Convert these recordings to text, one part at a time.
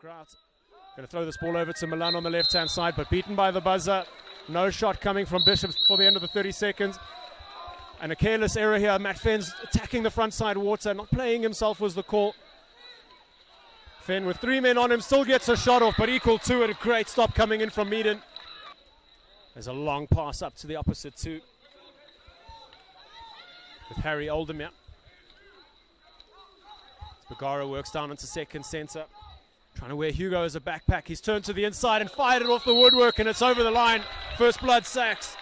Grout going to throw this ball over to Milan on the left-hand side, but beaten by the buzzer. No shot coming from Bishops before the end of the 30 seconds. And a careless error here. Matt Fenn's attacking the front side water. Not playing himself was the call. Fenn with 3 men on him still gets a shot off, but equal to it. A great stop coming in from Meaden. There's a long pass up to the opposite two with Harry Oldham here. Bagara works down into second centre. Trying to wear Hugo as a backpack. He's turned to the inside and fired it off the woodwork, and it's over the line. First blood, Sacs.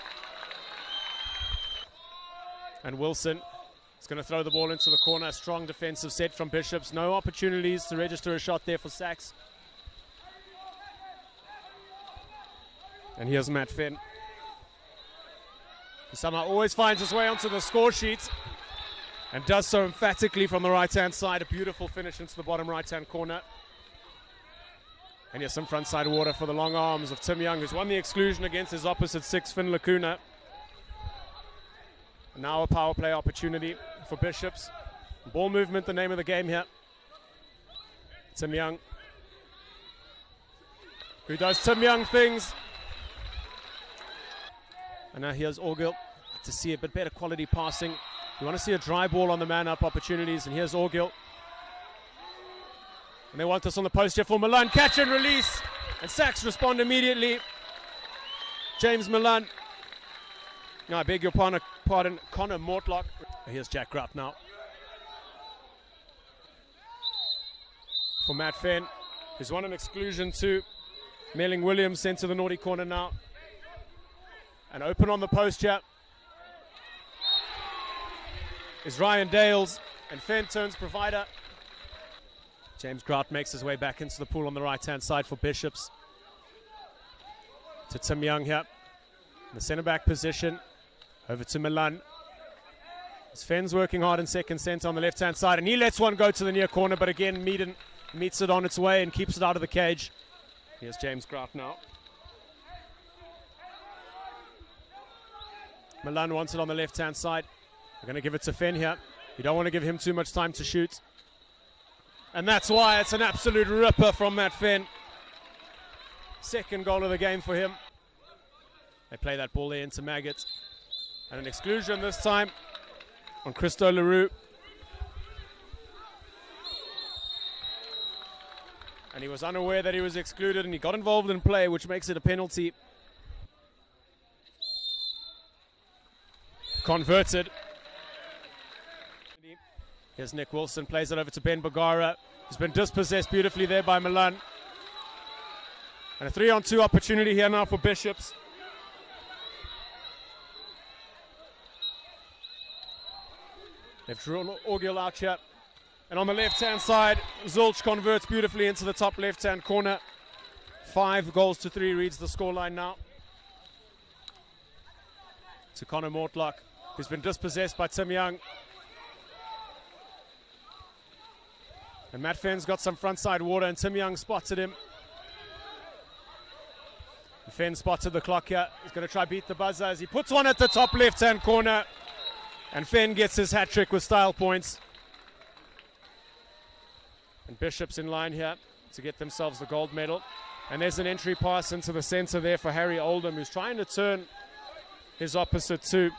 And Wilson is going to throw the ball into the corner. Strong defensive set from Bishops. No opportunities to register a shot there for Sacs. And here's Matt Fenn. He somehow always finds his way onto the score sheet and does so emphatically from the right-hand side. A beautiful finish into the bottom right-hand corner. And here's some front-side water for the long arms of Tim Young, who's won the exclusion against his opposite six, Finn Lacuna. Now a power play opportunity for Bishops. Ball movement, the name of the game here. Tim Young, who does Tim Young things. And now here's Orgill to see a bit better quality passing. You want to see a dry ball on the man-up opportunities, and here's Orgill. And they want this on the post here for Milan. Catch and release. And Sacs respond immediately. James Milan. No, I beg your pardon, Connor Mortlock. Here's Jack Grupp now. For Matt Fenn, who's won an exclusion too. Melling Williams sent to the naughty corner now. And open on the post here is Ryan Dales. And Fenn turns provider. James Grout makes his way back into the pool on the right-hand side for Bishops. To Tim Young here. In the centre-back position. Over to Milan. As Fenn's working hard in second centre on the left-hand side. And he lets one go to the near corner. But again, Meaden meets it on its way and keeps it out of the cage. Here's James Grout now. Milan wants it on the left-hand side. They're going to give it to Fenn here. You don't want to give him too much time to shoot. And that's why it's an absolute ripper from Matt Fenn. Second goal of the game for him. They play that ball there into Maggot. And an exclusion this time on Christo Leroux. And he was unaware that he was excluded, and he got involved in play, which makes it a penalty. Converted. Here's Nick Wilson, plays it over to Ben Bagara, who's been dispossessed beautifully there by Milan. And a 3-on-2 opportunity here now for Bishops. They've drawn Orgill out here. And on the left-hand side, Zulch converts beautifully into the top left-hand corner. 5-3 reads the scoreline now. To Connor Mortlock, who's been dispossessed by Tim Young. And Matt Fenn's got some front-side water, and Tim Young spotted him. And Fenn spotted the clock here. He's going to try beat the buzzer as he puts one at the top left-hand corner. And Fenn gets his hat-trick with style points. And Bishops in line here to get themselves the gold medal. And there's an entry pass into the centre there for Harry Oldham, who's trying to turn his opposite to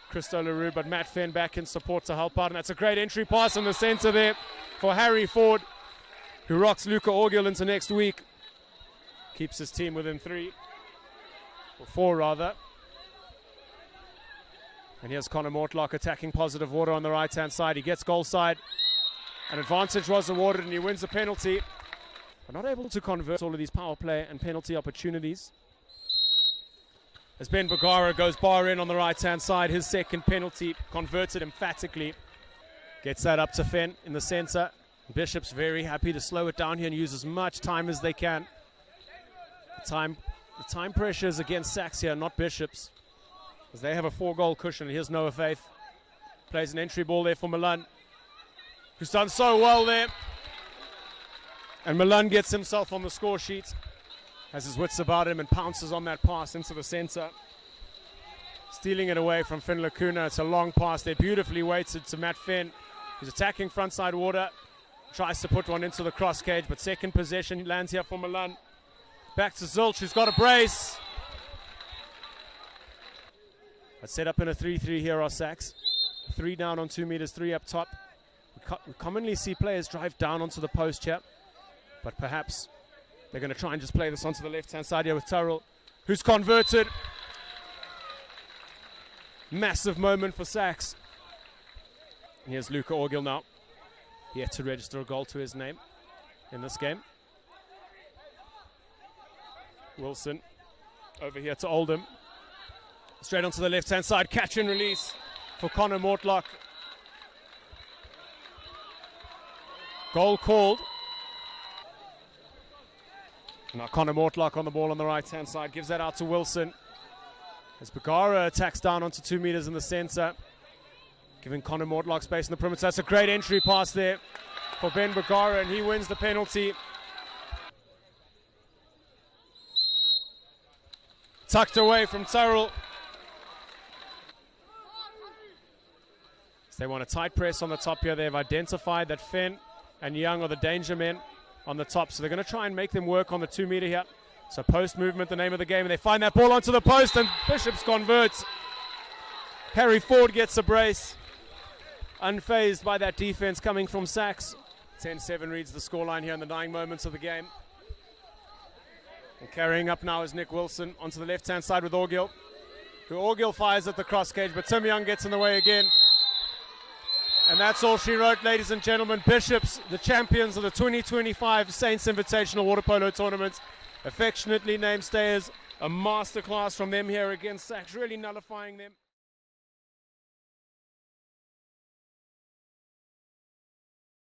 Christo Leroux, but Matt Fenn back in support to help out. And that's a great entry pass in the centre there for Harry Ford, who rocks Luca Orgill into next week. Keeps his team within 3, or 4 rather. And here's Connor Mortlock attacking positive water on the right-hand side. He gets goal side. An advantage was awarded, and he wins the penalty. But not able to convert all of these power play and penalty opportunities. As Ben Bagara goes bar in on the right-hand side, his second penalty converted emphatically. Gets that up to Fenn in the centre. Bishop's very happy to slow it down here and use as much time as they can. The time pressure is against Sacs here, not Bishops, as they have a 4-goal cushion. Here's Noah Faith. Plays an entry ball there for Milan, who's done so well there. And Milan gets himself on the score sheet, has his wits about him, and pounces on that pass into the centre. Stealing it away from Finn Lacuna. It's a long pass there, beautifully weighted to Matt Fenn, who's attacking frontside water. tries to put one into the cross cage, but second possession lands here for Milan. Back to Zilch, who's got a brace. A set up in a 3-3 here are Sacs. 3 down on 2 meters, 3 up top. We commonly see players drive down onto the post here, but perhaps they're going to try and just play this onto the left-hand side here with Tyrrell, who's converted. Massive moment for Sacs. And here's Luca Orgil now. Yet to register a goal to his name in this game. Wilson over here to Oldham. Straight onto the left-hand side, catch and release for Connor Mortlock. Goal called. Now Connor Mortlock on the ball on the right-hand side, gives that out to Wilson. As Bagara attacks down onto 2 meters in the center, giving Connor Mortlock space in the perimeter. That's a great entry pass there for Ben Bagara, and he wins the penalty. Tucked away from Tyrrell. They want a tight press on the top here. They've identified that Fenn and Young are the danger men on the top, so they're going to try and make them work on the 2 meter here. So post movement, the name of the game, and they find that ball onto the post, and Bishops converts. Harry Ford gets a brace, unfazed by that defense coming from Sacs. 10-7 reads the scoreline here in the dying moments of the game. And carrying up now is Nick Wilson onto the left-hand side with Orgil, who Orgil fires at the cross cage, but Tim Young gets in the way again. And that's all she wrote, ladies and gentlemen. Bishops, the champions of the 2025 Saints Invitational Waterpolo Tournament, affectionately named stayers. A masterclass from them here against Sacs, really nullifying them.